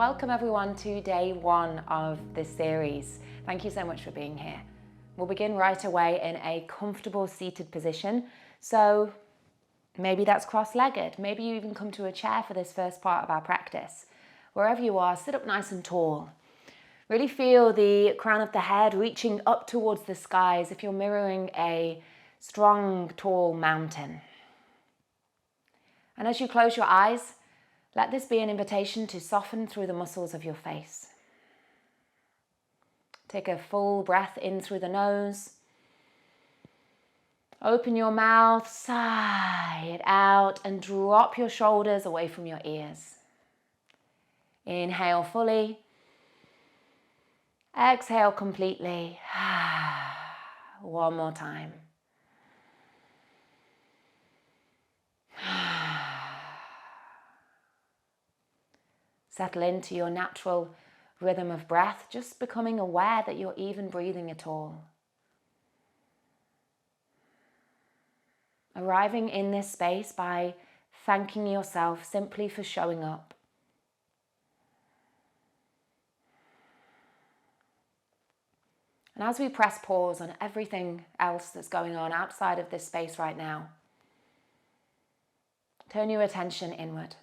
welcome everyone to day one of this series. Thank you so much for being here. We'll begin right away in a comfortable seated position. So maybe that's cross-legged. Maybe you even come to a chair for this first part of our practice. Wherever you are, sit up nice and tall. Really feel the crown of the head reaching up towards the sky as if you're mirroring a strong, tall mountain. And as you close your eyes, let this be an invitation to soften through the muscles of your face. Take a full breath in through the nose. Open your mouth, sigh it out, and drop your shoulders away from your ears. Inhale fully. Exhale completely. One more time. Settle into your natural rhythm of breath, just becoming aware that you're even breathing at all. Arriving in this space by thanking yourself simply for showing up. And as we press pause on everything else that's going on outside of this space right now, turn your attention inward.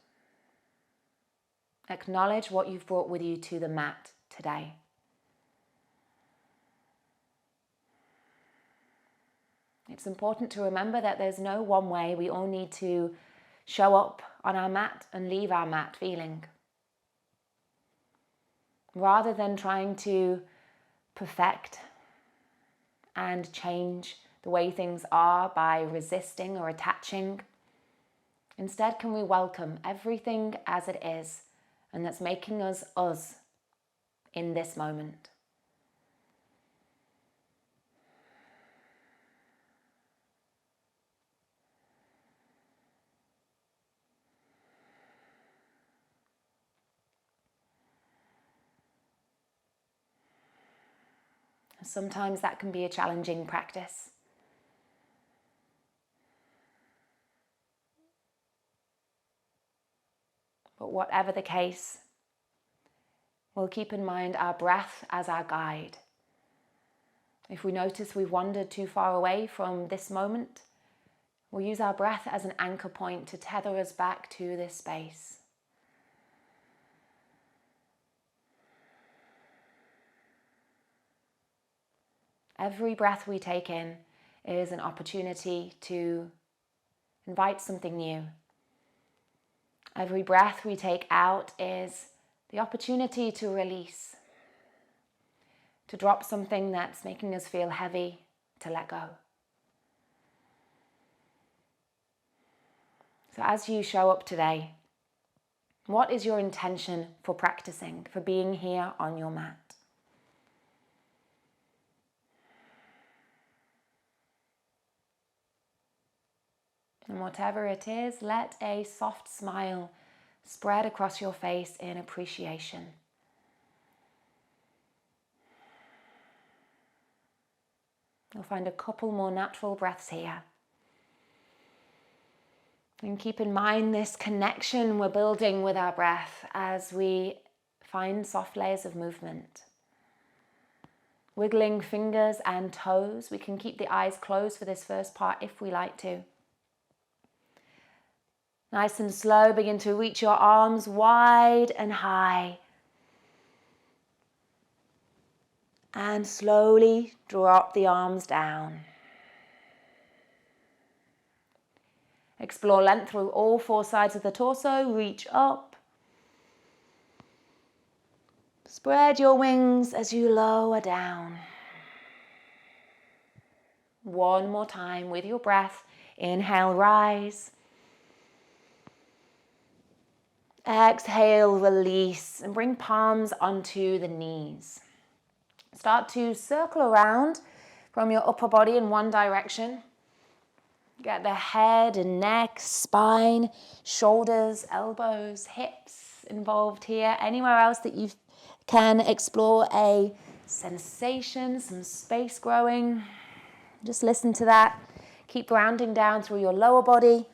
Acknowledge what you've brought with you to the mat today. It's important to remember that there's no one way. We all need to show up on our mat and leave our mat feeling. Rather than trying to perfect and change the way things are by resisting or attaching, instead, can we welcome everything as it is and that's making us us in this moment. Sometimes that can be a challenging practice. But whatever the case, we'll keep in mind our breath as our guide. If we notice we've wandered too far away from this moment, we'll use our breath as an anchor point to tether us back to this space. Every breath we take in is an opportunity to invite something new. Every breath we take out is the opportunity to release, to drop something that's making us feel heavy, to let go. So as you show up today, what is your intention for practicing, for being here on your mat? And whatever it is, let a soft smile spread across your face in appreciation. You'll find a couple more natural breaths here. And keep in mind this connection we're building with our breath as we find soft layers of movement. Wiggling fingers and toes. We can keep the eyes closed for this first part if we like to. Nice and slow, begin to reach your arms wide and high. And slowly drop the arms down. Explore length through all four sides of the torso. Reach up. Spread your wings as you lower down. One more time with your breath. Inhale, rise. Exhale, release, and bring palms onto the knees. Start to circle around from your upper body in one direction. Get the head and neck, spine, shoulders, elbows, hips involved here. Anywhere else that you can explore a sensation, some space growing. Just listen to that. Keep grounding down through your lower body.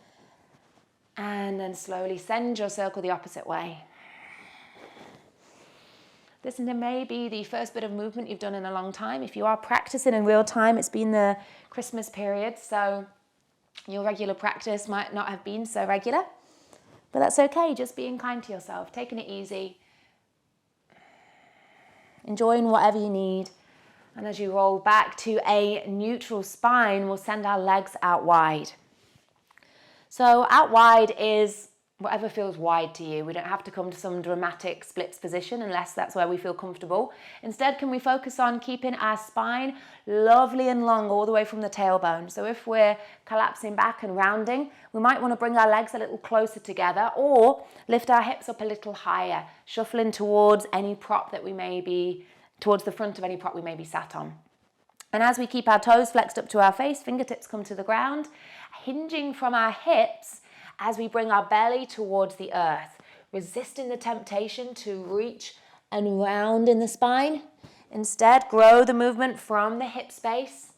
And then slowly send your circle the opposite way. This may be the first bit of movement you've done in a long time. If you are practicing in real time, it's been the Christmas period, so your regular practice might not have been so regular. But that's okay, just being kind to yourself, taking it easy, enjoying whatever you need. And as you roll back to a neutral spine, we'll send our legs out wide. So out wide is whatever feels wide to you. We don't have to come to some dramatic splits position unless that's where we feel comfortable. Instead, can we focus on keeping our spine lovely and long all the way from the tailbone? So if we're collapsing back and rounding, we might want to bring our legs a little closer together or lift our hips up a little higher, shuffling towards any prop that we may be, towards the front of any prop we may be sat on. And as we keep our toes flexed up to our face, fingertips come to the ground, hinging from our hips as we bring our belly towards the earth, resisting the temptation to reach and round in the spine. Instead, grow the movement from the hip space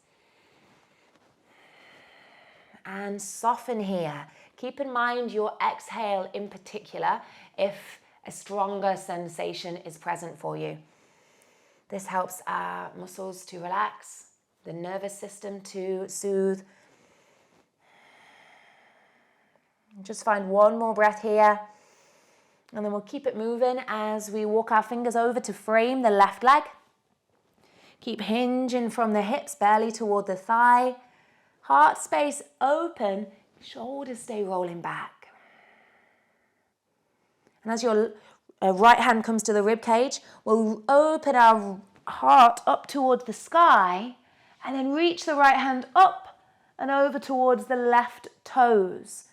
and soften here. Keep in mind your exhale in particular if a stronger sensation is present for you. This helps our muscles to relax, the nervous system to soothe. Just find one more breath here, and then we'll keep it moving as we walk our fingers over to frame the left leg. Keep hinging from the hips, belly toward the thigh. Heart space open, shoulders stay rolling back. And as your right hand comes to the rib cage, we'll open our heart up towards the sky and then reach the right hand up and over towards the left toes.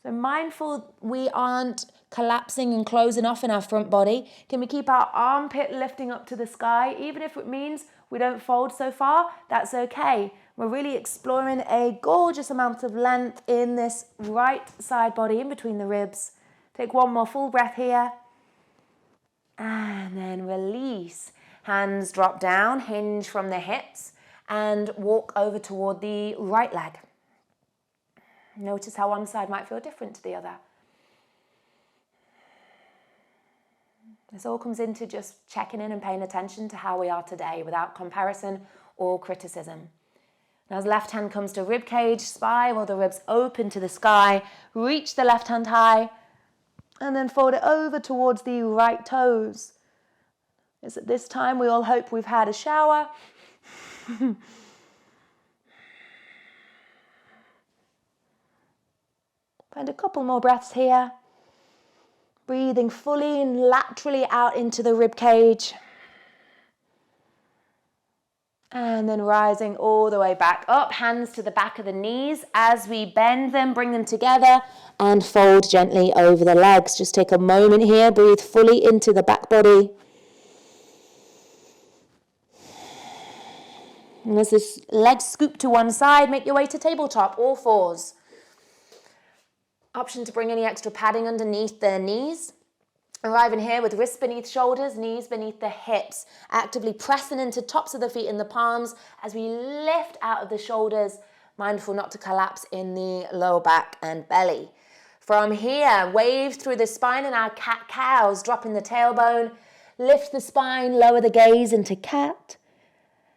So mindful we aren't collapsing and closing off in our front body. Can we keep our armpit lifting up to the sky? Even if it means we don't fold so far, that's okay. We're really exploring a gorgeous amount of length in this right side body in between the ribs. Take one more full breath here. And then release. Hands drop down, hinge from the hips, and walk over toward the right leg. Notice how one side might feel different to the other. This all comes into just checking in and paying attention to how we are today without comparison or criticism. Now as left hand comes to rib cage, spiral the ribs open to the sky, reach the left hand high, and then fold it over towards the right toes. It's at this time we all hope we've had a shower. Find a couple more breaths here. Breathing fully and laterally out into the rib cage. And then rising all the way back up, hands to the back of the knees. As we bend them, bring them together and fold gently over the legs. Just take a moment here, breathe fully into the back body. And as this leg scoop to one side, make your way to tabletop, all fours. Option to bring any extra padding underneath the knees. Arriving here with wrists beneath shoulders, knees beneath the hips. Actively pressing into tops of the feet in the palms as we lift out of the shoulders, mindful not to collapse in the lower back and belly. From here, wave through the spine in our cat-cows, dropping the tailbone. Lift the spine, lower the gaze into cat.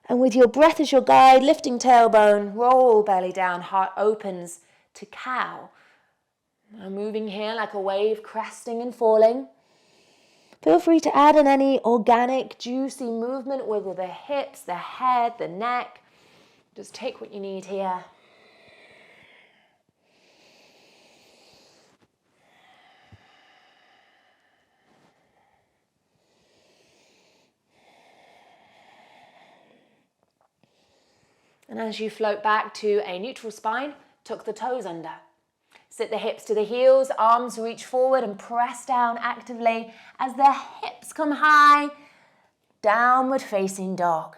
And with your breath as your guide, lifting tailbone, roll belly down, heart opens to cow. Now moving here like a wave, cresting and falling. Feel free to add in any organic, juicy movement with the hips, the head, the neck. Just take what you need here. And as you float back to a neutral spine, tuck the toes under. Sit the hips to the heels, arms reach forward and press down actively as the hips come high, downward facing dog.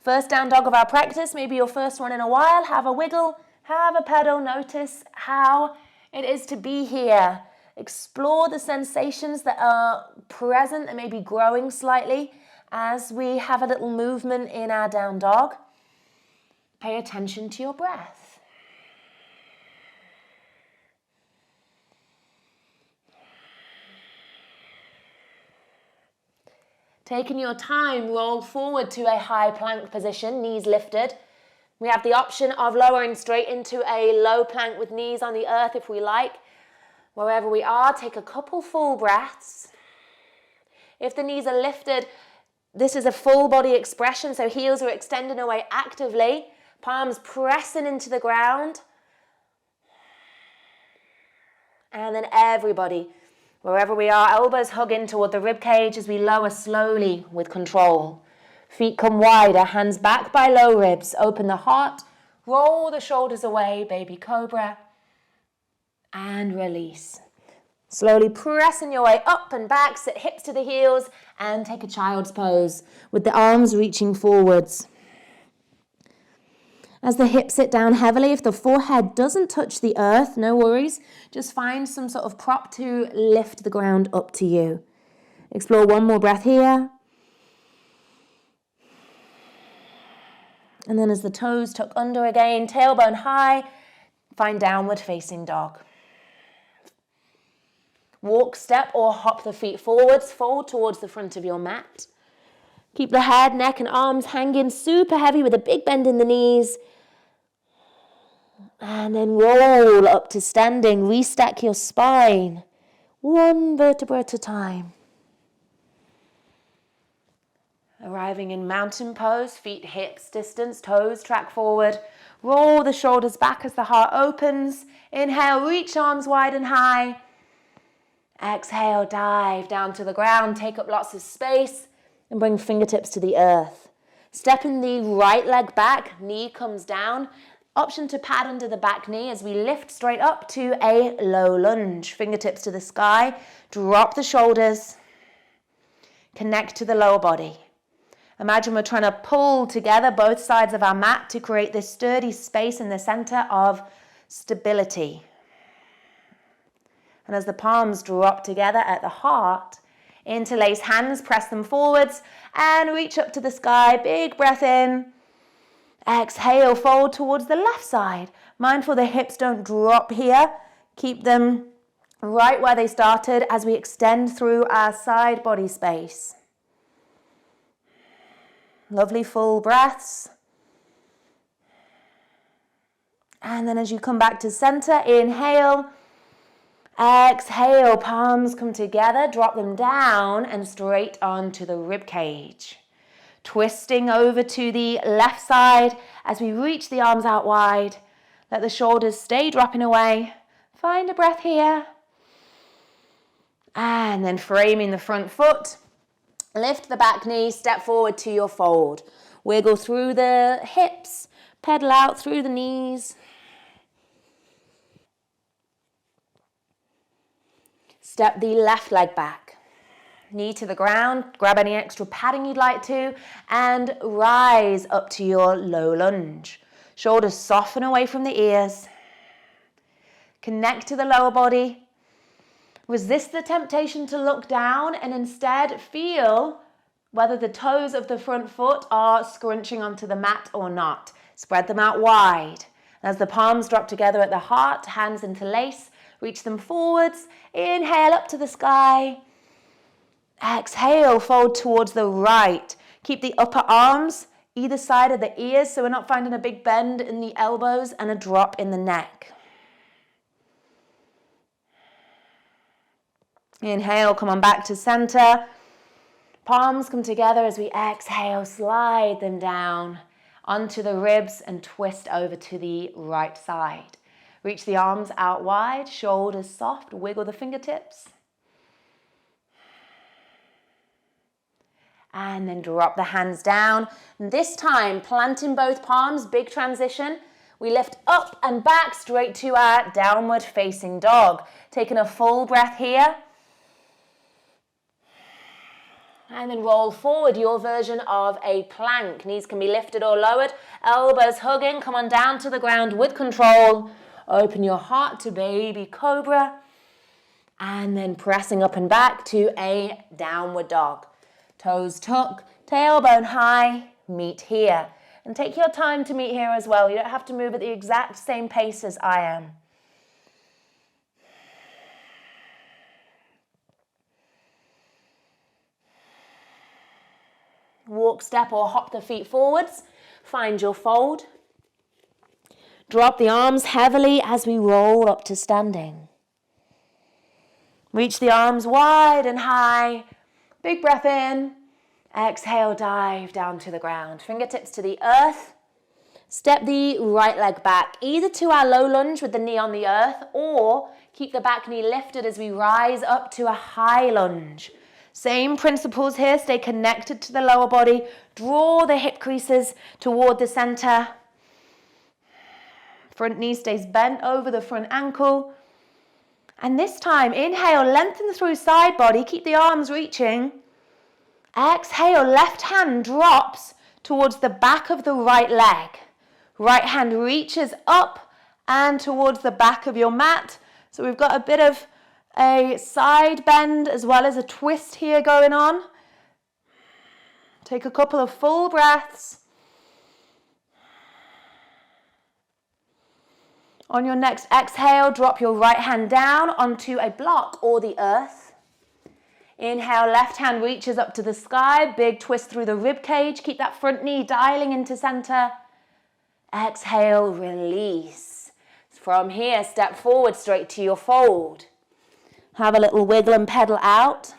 First down dog of our practice, maybe your first one in a while. Have a wiggle, have a pedal, notice how it is to be here. Explore the sensations that are present and maybe growing slightly as we have a little movement in our down dog. Pay attention to your breath. Taking your time, roll forward to a high plank position, knees lifted. We have the option of lowering straight into a low plank with knees on the earth if we like. Wherever we are, take a couple full breaths. If the knees are lifted, this is a full body expression, so heels are extending away actively, palms pressing into the ground. And then everybody, wherever we are, elbows hug in toward the rib cage as we lower slowly with control. Feet come wider, hands back by low ribs. Open the heart, roll the shoulders away, baby cobra, and release. Slowly pressing your way up and back, sit hips to the heels, and take a child's pose with the arms reaching forwards. As the hips sit down heavily, if the forehead doesn't touch the earth, no worries. Just find some sort of prop to lift the ground up to you. Explore one more breath here. And then as the toes tuck under again, tailbone high, find downward facing dog. Walk, step, or hop the feet forwards, fold towards the front of your mat. Keep the head, neck, and arms hanging super heavy with a big bend in the knees. And then roll up to standing. Restack your spine, one vertebra at a time. Arriving in mountain pose, feet hips distance, toes track forward. Roll the shoulders back as the heart opens. Inhale, reach arms wide and high. Exhale, dive down to the ground, take up lots of space and bring fingertips to the earth. Stepping the right leg back, knee comes down. Option to pad under the back knee as we lift straight up to a low lunge. Fingertips to the sky, drop the shoulders, connect to the lower body. Imagine we're trying to pull together both sides of our mat to create this sturdy space in the center of stability. And as the palms drop together at the heart, interlace hands, press them forwards, and reach up to the sky. Big breath in. Exhale, fold towards the left side. Mindful the hips don't drop here. Keep them right where they started as we extend through our side body space. Lovely full breaths. And then as you come back to center, inhale. Exhale, palms come together, drop them down and straight onto the rib cage. Twisting over to the left side as we reach the arms out wide. Let the shoulders stay dropping away. Find a breath here. And then framing the front foot. Lift the back knee, step forward to your fold. Wiggle through the hips, pedal out through the knees. Step the left leg back. Knee to the ground, grab any extra padding you'd like to, and rise up to your low lunge. Shoulders soften away from the ears. Connect to the lower body. Resist the temptation to look down and instead feel whether the toes of the front foot are scrunching onto the mat or not. Spread them out wide. As the palms drop together at the heart, hands interlace, reach them forwards. Inhale up to the sky. Exhale, fold towards the right. Keep the upper arms either side of the ears so we're not finding a big bend in the elbows and a drop in the neck. Inhale, come on back to center. Palms come together as we exhale, slide them down onto the ribs and twist over to the right side. Reach the arms out wide, shoulders soft, wiggle the fingertips. And then drop the hands down. And this time, planting both palms, big transition. We lift up and back straight to our downward facing dog. Taking a full breath here. And then roll forward, your version of a plank. Knees can be lifted or lowered. Elbows hugging, come on down to the ground with control. Open your heart to baby cobra. And then pressing up and back to a downward dog. Toes tuck, tailbone high, meet here. And take your time to meet here as well. You don't have to move at the exact same pace as I am. Walk, step or hop the feet forwards. Find your fold. Drop the arms heavily as we roll up to standing. Reach the arms wide and high. Big breath in. Exhale, dive down to the ground. Fingertips to the earth. Step the right leg back, either to our low lunge with the knee on the earth, or keep the back knee lifted as we rise up to a high lunge. Same principles here. Stay connected to the lower body. Draw the hip creases toward the center. Front knee stays bent over the front ankle. And this time, inhale, lengthen through side body. Keep the arms reaching. Exhale, left hand drops towards the back of the right leg. Right hand reaches up and towards the back of your mat. So we've got a bit of a side bend as well as a twist here going on. Take a couple of full breaths. On your next exhale, drop your right hand down onto a block or the earth. Inhale, left hand reaches up to the sky, big twist through the rib cage. Keep that front knee dialing into center. Exhale, release. From here, step forward straight to your fold. Have a little wiggle and pedal out.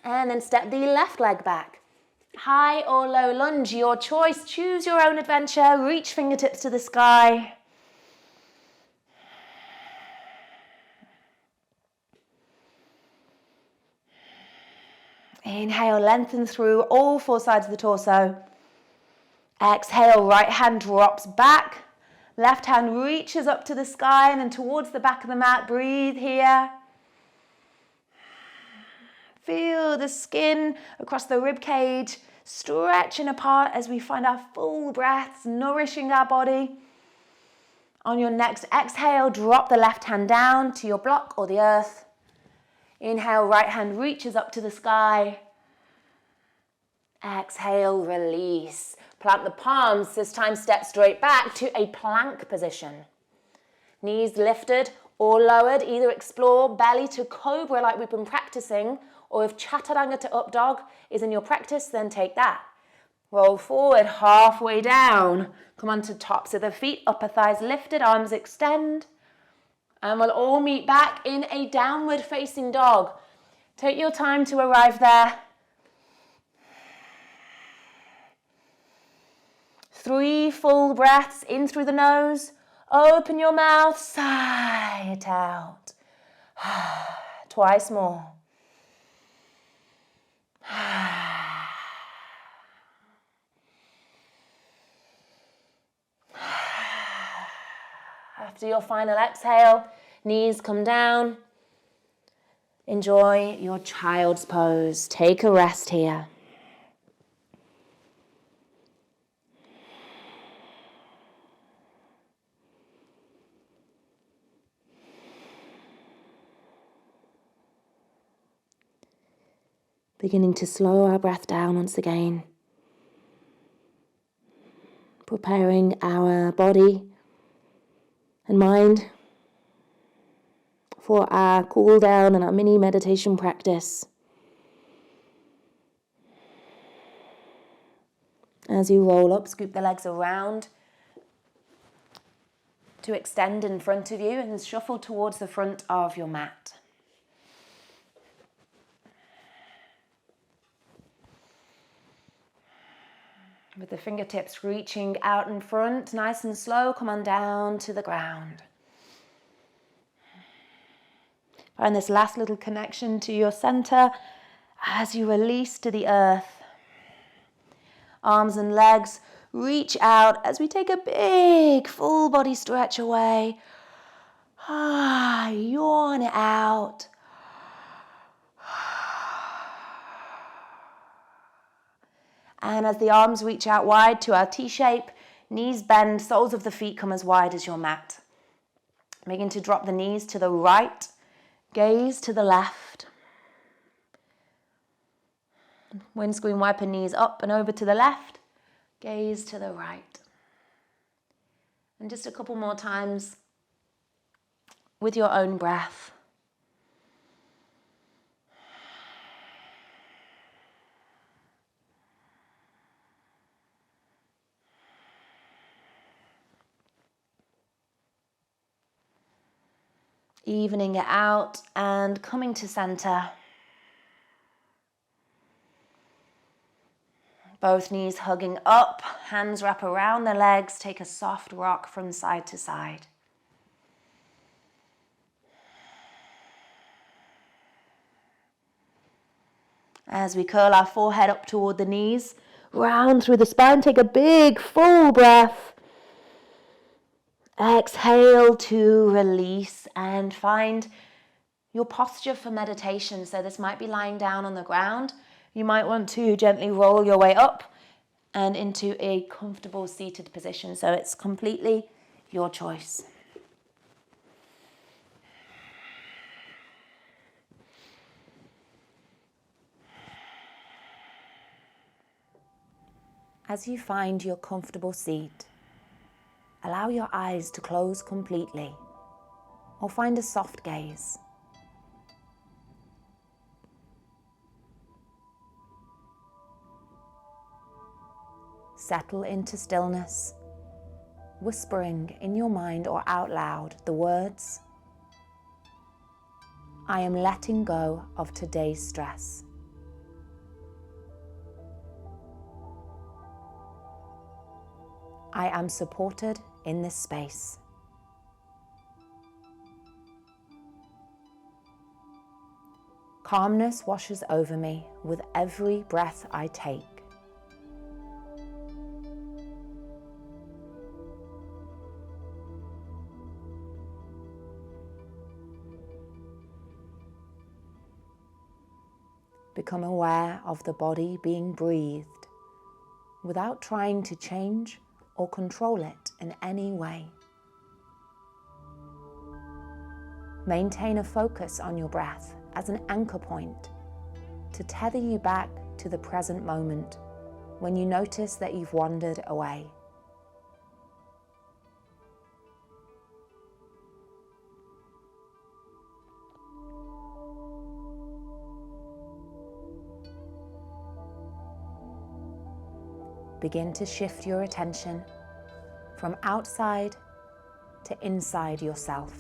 And then step the left leg back. High or low lunge, your choice. Choose your own adventure. Reach fingertips to the sky. Inhale, lengthen through all four sides of the torso. Exhale, right hand drops back. Left hand reaches up to the sky and then towards the back of the mat. Breathe here. Feel the skin across the rib cage stretching apart as we find our full breaths nourishing our body. On your next exhale, drop the left hand down to your block or the earth. Inhale, right hand reaches up to the sky. Exhale, release. Plant the palms, this time step straight back to a plank position. Knees lifted or lowered, either explore belly to cobra like we've been practicing, or if chaturanga to up dog is in your practice, then take that. Roll forward, halfway down. Come onto tops of the feet, upper thighs lifted, arms extend. And we'll all meet back in a downward facing dog. Take your time to arrive there. 3 full breaths in through the nose. Open your mouth, sigh it out. Twice more. After your final exhale, knees come down. Enjoy your child's pose. Take a rest here. Beginning to slow our breath down once again. Preparing our body and mind for our cool down and our mini meditation practice. As you roll up, scoop the legs around to extend in front of you and shuffle towards the front of your mat. With the fingertips reaching out in front, nice and slow, come on down to the ground. Find this last little connection to your center as you release to the earth. Arms and legs reach out as we take a big full body stretch away. Yawn it out. And as the arms reach out wide to our T-shape, knees bend, soles of the feet come as wide as your mat. Begin to drop the knees to the right, gaze to the left. Windscreen wiper knees up and over to the left, gaze to the right. And just a couple more times with your own breath. Evening it out and coming to center. Both knees hugging up, hands wrap around the legs, take a soft rock from side to side. As we curl our forehead up toward the knees, round through the spine, take a big full breath. Exhale to release and find your posture for meditation. So this might be lying down on the ground. You might want to gently roll your way up and into a comfortable seated position. So it's completely your choice. As you find your comfortable seat, allow your eyes to close completely or find a soft gaze. Settle into stillness, whispering in your mind or out loud the words, I am letting go of today's stress. I am supported in this space. Calmness washes over me with every breath I take. Become aware of the body being breathed without trying to change or control it in any way. Maintain a focus on your breath as an anchor point to tether you back to the present moment when you notice that you've wandered away. Begin to shift your attention from outside to inside yourself.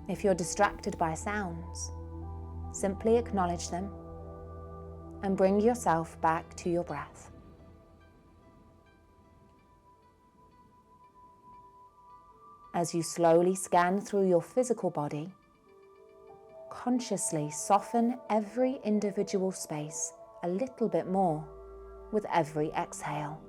If you're distracted by sounds, simply acknowledge them and bring yourself back to your breath. As you slowly scan through your physical body, consciously soften every individual space a little bit more with every exhale.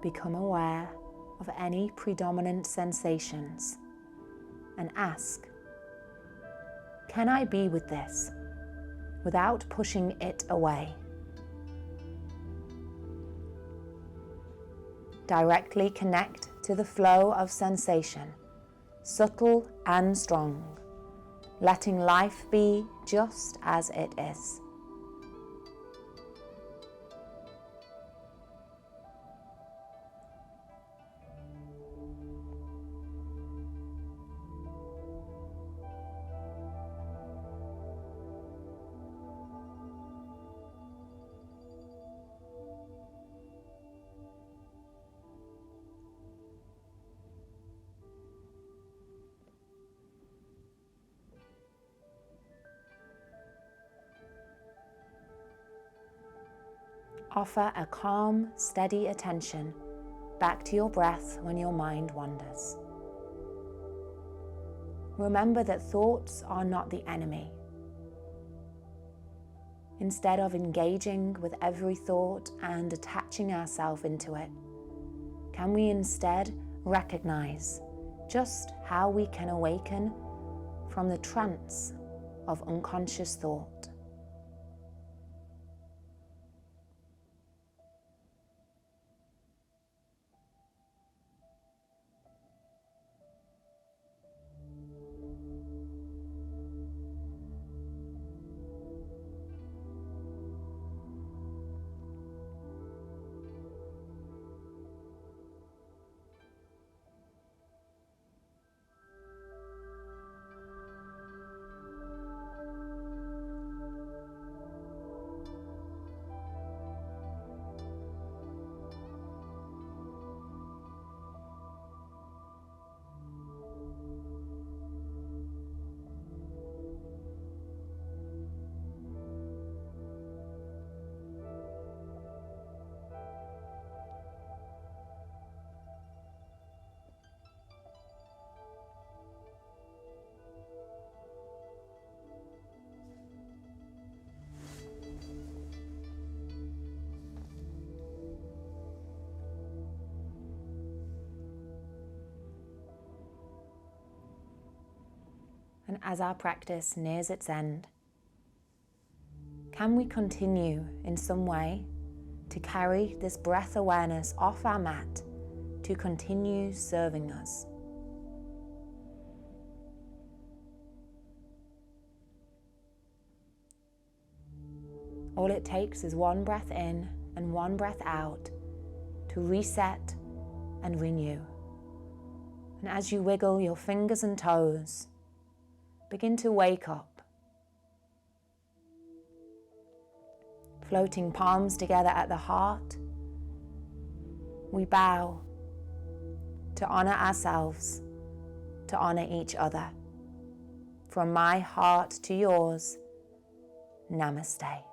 Become aware of any predominant sensations and ask, can I be with this without pushing it away? Directly connect to the flow of sensation, subtle and strong, letting life be just as it is. Offer a calm, steady attention back to your breath when your mind wanders. Remember that thoughts are not the enemy. Instead of engaging with every thought and attaching ourselves into it, can we instead recognize just how we can awaken from the trance of unconscious thought. And as our practice nears its end, can we continue in some way to carry this breath awareness off our mat to continue serving us? All it takes is one breath in and one breath out to reset and renew. And as you wiggle your fingers and toes, begin to wake up. Floating palms together at the heart, we bow to honor ourselves, to honor each other. From my heart to yours, Namaste.